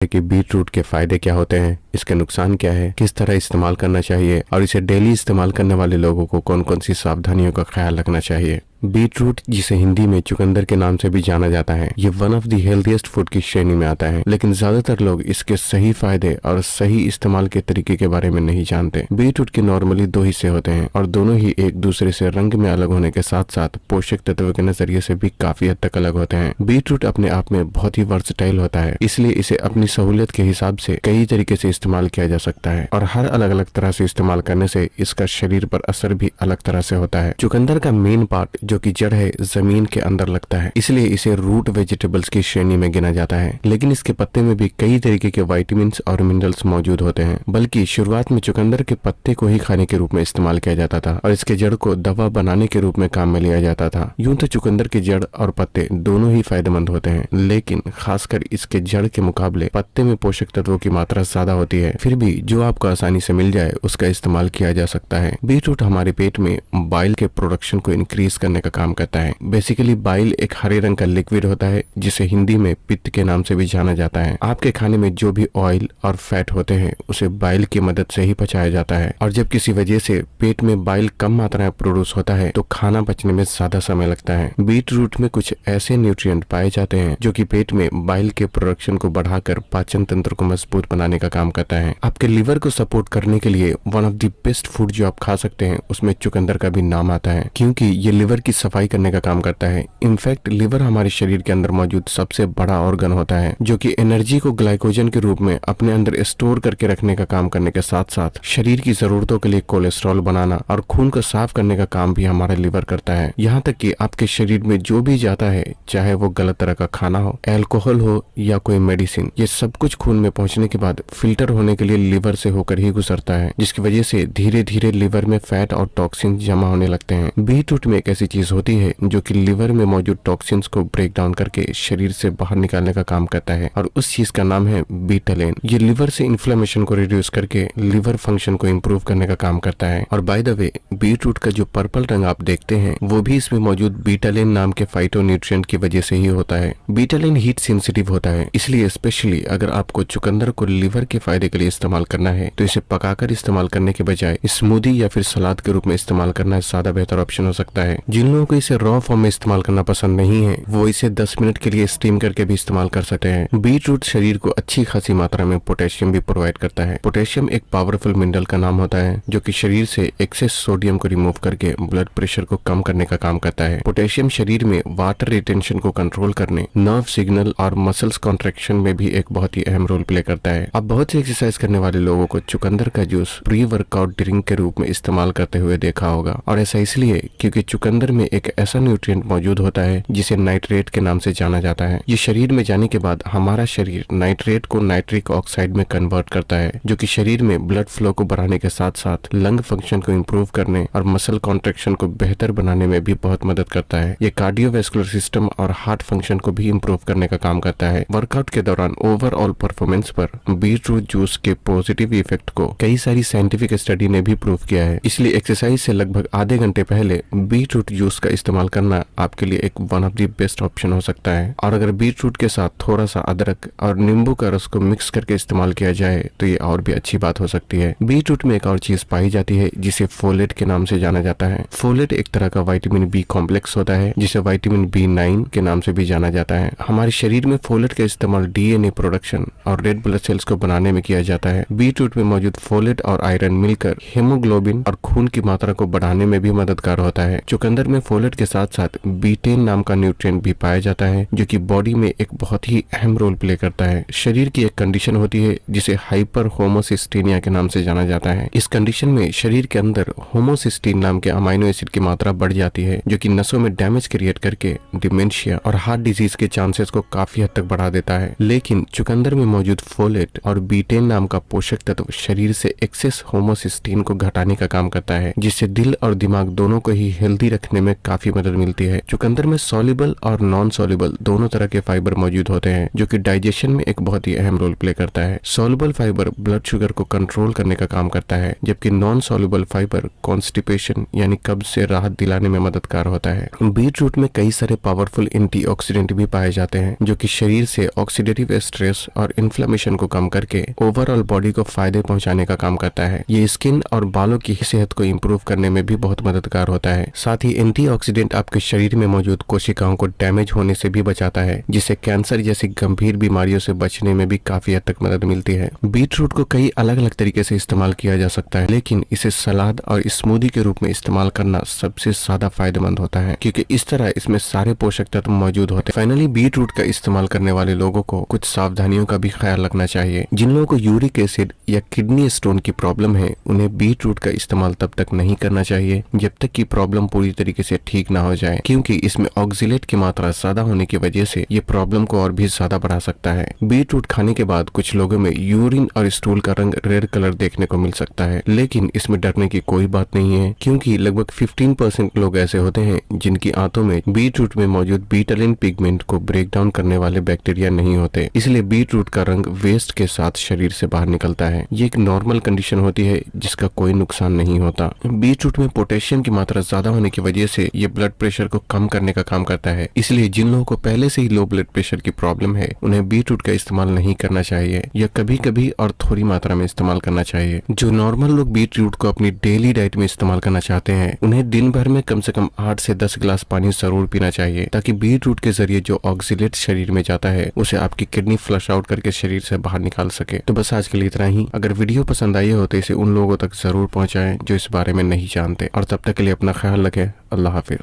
कि beet root के फायदे क्या होते हैं, इसके नुकसान क्या है, किस तरह इस्तेमाल करना चाहिए और इसे डेली इस्तेमाल करने वाले लोगों को कौन कौन सी सावधानियों का ख्याल रखना चाहिए। बीट रूट, जिसे हिंदी में चुकंदर के नाम से भी जाना जाता है, ये one of the healthiest food की श्रेणी में आता है, लेकिन ज्यादातर लोग इसके सही फायदे और सही इस्तेमाल के तरीके के बारे में नहीं जानते। बीट रूट के नॉर्मली दो हिस्से होते हैं और दोनों ही एक दूसरे से रंग में अलग होने के साथ साथ पोषक तत्व के नजरिए से भी काफी हद तक अलग होते हैं। बीट रूट अपने आप में बहुत ही वर्सटाइल होता है, इसलिए इसे अपनी सहूलियत के हिसाब से कई तरीके से इस्तेमाल किया जा सकता है और हर अलग अलग तरह से इस्तेमाल करने से इसका शरीर पर असर भी अलग तरह से होता है। चुकंदर का मेन पार्ट, जो कि जड़ है, जमीन के अंदर लगता है, इसलिए इसे रूट वेजिटेबल्स की श्रेणी में गिना जाता है। लेकिन इसके पत्ते में भी कई तरीके के विटामिन और मिनरल्स मौजूद होते हैं। बल्कि शुरुआत में चुकंदर के पत्ते को ही खाने के रूप में इस्तेमाल किया जाता था और इसके जड़ को दवा बनाने के रूप में काम में लिया जाता था। यूं तो चुकंदर के जड़ और पत्ते दोनों ही फायदेमंद होते हैं, लेकिन खासकर इसके जड़ के मुकाबले पत्ते में पोषक तत्वों की मात्रा ज्यादा होती है। फिर भी जो आपको आसानी से मिल जाए उसका इस्तेमाल किया जा सकता है। बीट रूट हमारे पेट में बाइल के प्रोडक्शन को इंक्रीज करने का काम करता है। बेसिकली बाइल एक हरे रंग का लिक्विड होता है जिसे हिंदी में पित्त के नाम से भी जाना जाता है। आपके खाने में जो भी ऑयल और फैट होते हैं उसे बाइल की मदद से ही पचाया जाता है और जब किसी वजह से पेट में बाइल कम मात्रा में प्रोड्यूस होता है तो खाना पचने में ज्यादा समय लगता है। बीट रूट में कुछ ऐसे न्यूट्रिएंट पाए जाते हैं जो कि पेट में बाइल के प्रोडक्शन को बढ़ाकर पाचन तंत्र को मजबूत बनाने का काम करता है। आपके लिवर को सपोर्ट करने के लिए one of the best food जो आप खा सकते हैं उसमें चुकंदर का भी नाम आता है, क्योंकि ये लिवर की सफाई करने का काम करता है। इनफैक्ट लिवर हमारे शरीर के अंदर मौजूद सबसे बड़ा ऑर्गन होता है जो कि एनर्जी को ग्लाइकोजन के रूप में अपने अंदर स्टोर करके रखने का काम करने के साथ साथ शरीर की जरूरतों के लिए कोलेस्ट्रॉल बनाना और खून को साफ करने का काम भी हमारा लिवर करता है। यहाँ तक कि आपके शरीर में जो भी जाता है, चाहे वो गलत तरह का खाना हो, अल्कोहल हो या कोई मेडिसिन, ये सब कुछ खून में पहुंचने के बाद फिल्टर होने के लिए लिवर से होकर ही गुजरता है, जिसकी वजह से धीरे धीरे लिवर में फैट और टॉक्सिन जमा होने लगते हैं। बीट रूट में एक ऐसी चीज होती है जो कि लिवर में मौजूद टॉक्सिन्स को ब्रेक डाउन करके शरीर से बाहर निकालने का काम करता है और उस चीज का नाम है बीटालेन। ये लिवर से इन्फ्लेमेशन को रिड्यूस करके लिवर फंक्शन को इम्प्रूव करने का काम करता है। और by the way, beetroot का जो पर्पल रंग आप देखते हैं वो भी इसमें मौजूद बीटालेन नाम के फाइटोन्यूट्रिएंट की वजह से ही होता है। बीटालेन हीट सेंसिटिव होता है, इसलिए स्पेशली अगर आपको चुकंदर को लिवर के फायदे के लिए इस्तेमाल करना है तो इसे पकाकर इस्तेमाल करने के बजाय स्मूदी या फिर सलाद के रूप में इस्तेमाल करना ज्यादा बेहतर ऑप्शन हो सकता है। जिन लोगों को इसे रॉ फॉर्म में इस्तेमाल करना पसंद नहीं है वो इसे 10 मिनट के लिए स्टीम करके भी इस्तेमाल कर सकते हैं। बीट रूट शरीर को अच्छी खासी मात्रा में पोटेशियम भी प्रोवाइड करता है। पोटेशियम एक पावरफुल मिनरल का नाम होता है जो कि शरीर से एक्सेस सोडियम को रिमूव करके ब्लड प्रेशर को कम करने का काम करता है। पोटेशियम शरीर में वाटर रिटेंशन को कंट्रोल करने, नर्व सिग्नल और मसल्स कॉन्ट्रैक्शन में भी एक बहुत ही अहम रोल प्ले करता है। अब बहुत सी एक्सरसाइज करने वाले लोगों को चुकंदर का जूस प्री वर्कआउट ड्रिंक के रूप में इस्तेमाल करते हुए देखा होगा और ऐसा इसलिए क्योंकि चुकंदर में एक ऐसा न्यूट्रिएंट मौजूद होता है जिसे नाइट्रेट के नाम से जाना जाता है। ये शरीर में जाने के बाद हमारा शरीर नाइट्रेट को नाइट्रिक ऑक्साइड में कन्वर्ट करता है जो कि शरीर में ब्लड फ्लो को बढ़ाने के साथ साथ लंग फंक्शन को इम्प्रूव करने और मसल कॉन्ट्रैक्शन को बेहतर बनाने में भी बहुत मदद करता है। ये कार्डियोवैस्कुलर सिस्टम और हार्ट फंक्शन को भी इम्प्रूव करने का काम करता है। वर्कआउट के दौरान ओवरऑल परफॉर्मेंस पर बीट रूट जूस के पॉजिटिव इफेक्ट को कई सारी साइंटिफिक स्टडी ने भी प्रूव किया है। इसलिए एक्सरसाइज से लगभग आधे घंटे पहले बीट रूट जूस का इस्तेमाल करना आपके लिए एक one of the best option हो सकता है। और अगर बीट रूट के साथ थोड़ा सा अदरक और नींबू का रस को मिक्स करके इस्तेमाल किया जाए तो ये और भी अच्छी बात हो सकती है। बीट रूट में एक और चीज पाई जाती है जिसे फोलेट के नाम से जाना जाता है। फोलेट एक तरह का विटामिन बी कॉम्प्लेक्स होता है जिसे विटामिन B9 के नाम से भी जाना जाता है। हमारे शरीर में फोलेट का इस्तेमाल DNA प्रोडक्शन और रेड ब्लड सेल्स को बनाने में किया जाता है। बीट रूट में मौजूद फोलेट और आयरन मिलकर हेमोग्लोबिन और खून की मात्रा को बढ़ाने में भी मददगार होता है। चुकंदर में फोलेट के साथ साथ बीटेन नाम का न्यूट्रिएंट भी पाया जाता है जो कि बॉडी में एक बहुत ही अहम रोल प्ले करता है। शरीर की एक कंडीशन होती है जिसे हाइपर होमोसिस्टीनिया के नाम से जाना जाता है। इस कंडीशन में शरीर के अंदर होमोसिस्टीन नाम के अमाइनो एसिड की मात्रा बढ़ जाती है जो कि नसों में डैमेज क्रिएट करके डिमेंशिया और हार्ट डिजीज के चांसेस को काफी हद तक बढ़ा देता है। लेकिन चुकंदर में मौजूद फोलेट और बीटेन नाम का पोषक तत्व शरीर से एक्सेस होमोसिस्टीन को घटाने का काम करता है जिससे दिल और दिमाग दोनों को ही हेल्दी रखने बचने में काफी मदद मिलती है। चुकंदर में सॉल्युबल और नॉन सॉल्युबल दोनों तरह के फाइबर मौजूद होते हैं जो कि डाइजेशन में एक बहुत ही अहम रोल प्ले करता है। सॉल्युबल फाइबर ब्लड शुगर को कंट्रोल करने का काम करता है, जबकि नॉन सॉल्युबल फाइबर कॉन्स्टिपेशन यानी कब्ज से राहत दिलाने में मददगार होता है। बीट रूट में कई सारे पावरफुल एंटीऑक्सीडेंट भी पाए जाते हैं जो कि शरीर से ऑक्सीडेटिव स्ट्रेस और इन्फ्लेमेशन को कम करके ओवरऑल बॉडी को फायदे पहुंचाने का काम करता है। ये स्किन और बालों की सेहत को इम्प्रूव करने में भी बहुत मददगार होता है। साथ ही एंटीऑक्सीडेंट आपके शरीर में मौजूद कोशिकाओं को डैमेज होने से भी बचाता है, जिससे कैंसर जैसी गंभीर बीमारियों से बचने में भी काफी हद तक मदद मिलती है। बीट रूट को कई अलग अलग तरीके से इस्तेमाल किया जा सकता है, लेकिन इसे सलाद और स्मूदी के रूप में इस्तेमाल करना सबसे ज्यादा फायदेमंद होता है, क्योंकि इस तरह इसमें सारे पोषक तत्व मौजूद होते हैं। फाइनली बीट रूट का इस्तेमाल करने वाले लोगों को कुछ सावधानियों का भी ख्याल रखना चाहिए। जिन लोगों को यूरिक एसिड या किडनी स्टोन की प्रॉब्लम है, उन्हें बीट रूट का इस्तेमाल तब तक नहीं करना चाहिए जब तक कि प्रॉब्लम पूरी तरीके से ठीक ना हो जाए, क्योंकि इसमें ऑक्सिलेट की मात्रा ज्यादा होने की वजह से ये प्रॉब्लम को और भी ज्यादा बढ़ा सकता है। बीट रूट खाने के बाद कुछ लोगों में यूरिन और स्टूल का रंग रेड कलर देखने को मिल सकता है, लेकिन इसमें डरने की कोई बात नहीं है, क्योंकि लगभग 15% लोग ऐसे होते हैं जिनकी आंतों में बीट रूट में मौजूद बीटालिन पिगमेंट को ब्रेक डाउन करने वाले बैक्टीरिया नहीं होते। इसलिए बीट रूट का रंग वेस्ट के साथ शरीर से बाहर निकलता है। ये एक नॉर्मल कंडीशन होती है जिसका कोई नुकसान नहीं होता। बीट रूट में पोटेशियम की मात्रा ज्यादा होने की वजह से ये ब्लड प्रेशर को कम करने का काम करता है। इसलिए जिन लोगों को पहले से ही लो ब्लड प्रेशर की प्रॉब्लम है, उन्हें बीट रूट का इस्तेमाल नहीं करना चाहिए या कभी कभी और थोड़ी मात्रा में इस्तेमाल करना चाहिए। जो नॉर्मल लोग बीट रूट को अपनी डेली डाइट में इस्तेमाल करना चाहते हैं, उन्हें दिन भर में कम से कम 8 से 10 गिलास पानी जरूर पीना चाहिए, ताकि बीट रूट के जरिए जो ऑक्सिलेट शरीर में जाता है उसे आपकी किडनी फ्लश आउट करके शरीर से बाहर निकाल सके। तो बस आज के लिए इतना ही। अगर वीडियो पसंद आई हो तो इसे उन लोगों तक जरूर पहुंचाएं जो इस बारे में नहीं जानते, और तब तक के लिए अपना ख्याल रखें। अल्लाह हाफिज।